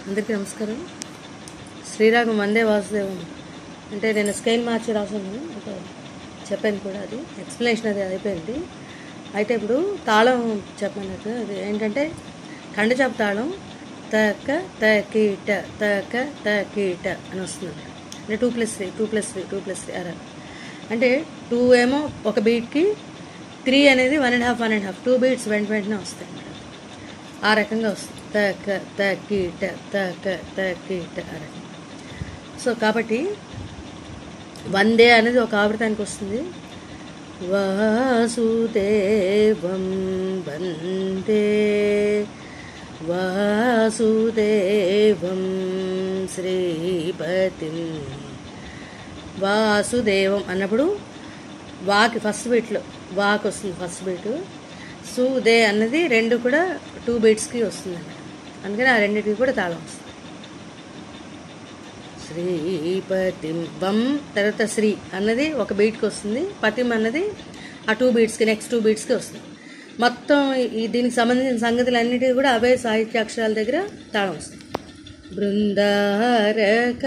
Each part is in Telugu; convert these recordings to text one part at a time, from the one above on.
అందరికీ నమస్కారం. శ్రీరాగం వందే వాసుదేవం అంటే నేను స్కేల్ మార్చి రాసాను, అంటే చెప్పాను కూడా, అది ఎక్స్ప్లెనేషన్ అది అయిపోయింది. అయితే ఇప్పుడు తాళం చెప్పాను. అది ఏంటంటే ఖండచాప తాళం తక తకీట తక తకీట అని వస్తుంది. అంటే 2+3 2+3 2+3 అలా. అంటే 2 ఏమో ఒక బీట్కి, 3 అనేది 1.5 1.5 2 బీట్స్ వెంటనే వస్తాయి అన్నమాట. ఆ రకంగా వస్తుంది. తక తకీట తక తకీట ఆ రకంగా. సో కాబట్టి వందే అనేది ఒక ఆవృతానికి వస్తుంది. వాసుదేవం వందే వాసుదేవం శ్రీపతిం. వాసుదేవం అన్నప్పుడు వాకి ఫస్ట్ బీట్లో వాకి వస్తుంది ఫస్ట్ బీటు. సుదే అన్నది రెండు కూడా 2 బీట్స్కి వస్తుంది అన్నమాట. అందుకని ఆ రెండింటికి కూడా తాళం వస్తుంది. శ్రీపతిం వం తర్వాత శ్రీ అన్నది ఒక బీట్కి వస్తుంది. పతిం అన్నది ఆ 2 బీట్స్కి నెక్స్ట్ 2 బీట్స్కి వస్తుంది. మొత్తం దీనికి సంబంధించిన సంగతులన్నిటికీ కూడా అవే సాహిత్యాక్షరాల దగ్గర తాళం వస్తుంది. బృందారక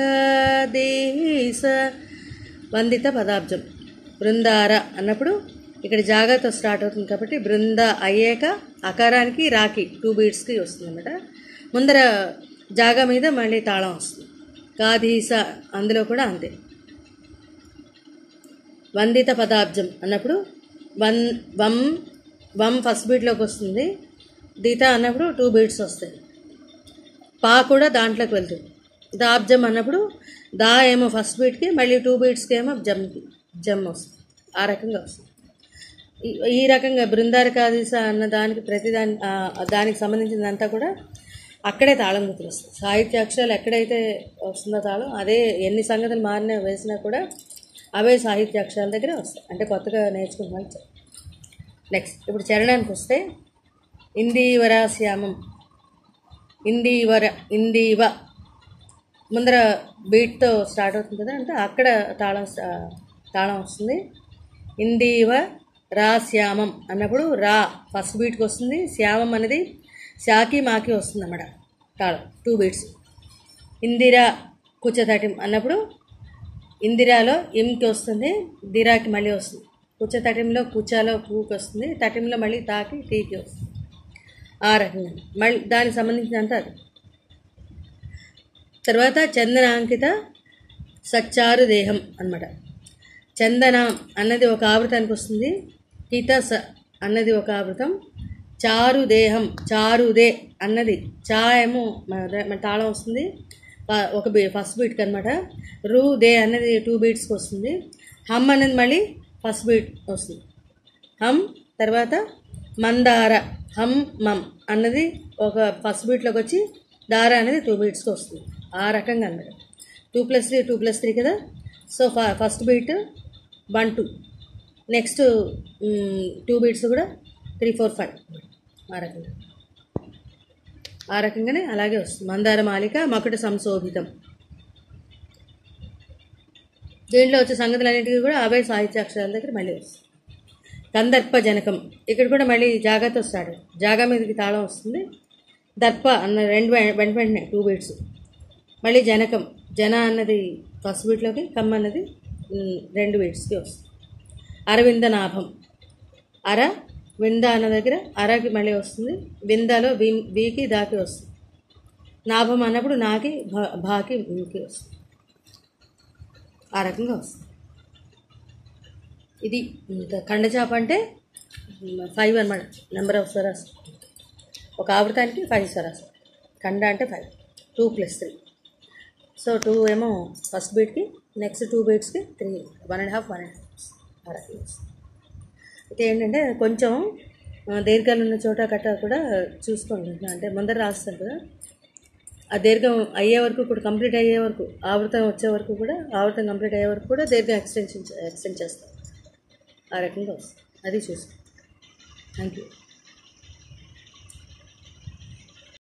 దేశ వందిత పదాబ్జం. బృందార అన్నప్పుడు ఇక్కడ జాగాతో స్టార్ట్ అవుతుంది కాబట్టి బృంద అయ్యాక అకారానికి రాకి 2 బీట్స్కి వస్తుంది అన్నమాట. ముందర జాగా మీద మళ్ళీ తాళం వస్తుంది. కాధీస అందులో కూడా అంతే. వందిత పదాబ్జం అన్నప్పుడు వం ఫస్ట్ బీట్లోకి వస్తుంది. దీత అన్నప్పుడు 2 బీట్స్ వస్తాయి. పా కూడా దాంట్లోకి వెళ్తుంది. దాబ్జం అన్నప్పుడు దా ఏమో ఫస్ట్ బీట్కి, మళ్ళీ 2 బీట్స్కి ఏమో జమ్ వస్తుంది. ఆ రకంగా వస్తుంది. ఈ రకంగా బృందారకాదీస అన్న దానికి దానికి సంబంధించినంతా కూడా అక్కడే తాళం గుర్తులు వస్తుంది. సాహిత్యాక్షరాలు ఎక్కడైతే వస్తుందో తాళం, అదే ఎన్ని సంగతులు మారినా వేసినా కూడా అవే సాహిత్యాక్షరాల దగ్గర వస్తాయి. అంటే కొత్తగా నేర్చుకుంటున్నాను. నెక్స్ట్ ఇప్పుడు చరణానికి వస్తే ఇందీవరాశ్యామం. ఇందీవ ముందర బీట్తో స్టార్ట్ అవుతుంది కదా, అంటే అక్కడ తాళం వస్తుంది. ఇందీవ రాశ్యామం అన్నప్పుడు రా ఫస్ట్ బీట్కి వస్తుంది. శ్యామం అనేది శాకి మాకి వస్తుంది అన్నమాట. తాళం 2 బీట్స్. ఇందిరా కుచతటిం అన్నప్పుడు ఇందిరాలో ఇంకి వస్తుంది, దిరాకి మళ్ళీ వస్తుంది. కుచతటింలో కుచాలో పూకి వస్తుంది, తటింలో మళ్ళీ తాకి టీకి వస్తుంది. ఆ రకంగా మళ్ళీ దానికి సంబంధించినంత అది. తర్వాత చందనాంకిత సచ్చారు దేహం అన్నమాట. చందన అన్నది ఒక ఆవృతానికి వస్తుంది. హిత స అన్నది ఒక ఆవృతం. చారు దేహం చారుదే అన్నది చా ఏమో తాళం వస్తుంది ఒక ఫస్ట్ బీట్కి అనమాట. రు దే అన్నది 2 బీట్స్కి వస్తుంది. హమ్ అనేది మళ్ళీ ఫస్ట్ బీట్ వస్తుంది. హమ్ తర్వాత మందార హమ్ మమ్ అన్నది ఒక ఫస్ట్ బీట్లోకి వచ్చి దార అనేది 2 బీట్స్కి వస్తుంది. ఆ రకంగా అన్నమాట. 2+3 2+3 కదా. So first beat 1 2, next 2 beats కూడా 3 4 5 ఆ రకంగానే అలాగే వస్తుంది. మందార మాలిక మకుట సంశోభితం. దీంట్లో వచ్చే సంగతులన్నింటికీ కూడా అవే సాహిత్యాక్షరాల దగ్గర మళ్ళీ వస్తుంది. కందర్ప జనకం ఇక్కడ కూడా మళ్ళీ జాగాతో స్టార్ట్. జాగా మీదకి తాళం వస్తుంది. దర్ప అన్న రెండు వెంటనే 2 బీట్స్. మళ్ళీ జనకం జన అన్నది ఫస్ట్ బీట్లోకి, కమ్ అన్నది 2 బీట్స్కి వస్తుంది. అరవింద నాభం అర వింద అన్న దగ్గర అరకి మళ్ళీ వస్తుంది. విందాలో వీకి దాకి వస్తుంది. నాభం అన్నప్పుడు నాకి భాకి వీకి వస్తుంది. ఆ రకంగా వస్తుంది. ఇది ఖండచాప అంటే 5 అన్నమాట. నెంబర్ ఆఫ్ స్వరాస్ ఒక ఆవృతానికి 5 స్వరాస్. ఖండ అంటే 5 2+3. సో 2 ఏమో ఫస్ట్ బీట్కి, నెక్స్ట్ 2 బీట్స్కి 3 1.5 1.5 ఆ రకంగా వస్తుంది. అయితే ఏంటంటే కొంచెం దీర్ఘాలు ఉన్న చోట కట్ట కూడా చూసుకోండి. అంటే ముందర రాస్తారు కదా, ఆ దీర్ఘం అయ్యే వరకు కూడా, కంప్లీట్ అయ్యే వరకు, ఆవృతం వచ్చే వరకు కూడా, ఆవృతం కంప్లీట్ అయ్యే వరకు కూడా దీర్ఘం ఎక్స్టెండ్ చేస్తారు. ఆ రకంగా వస్తుంది. అది చూసుకోండి. Thank you.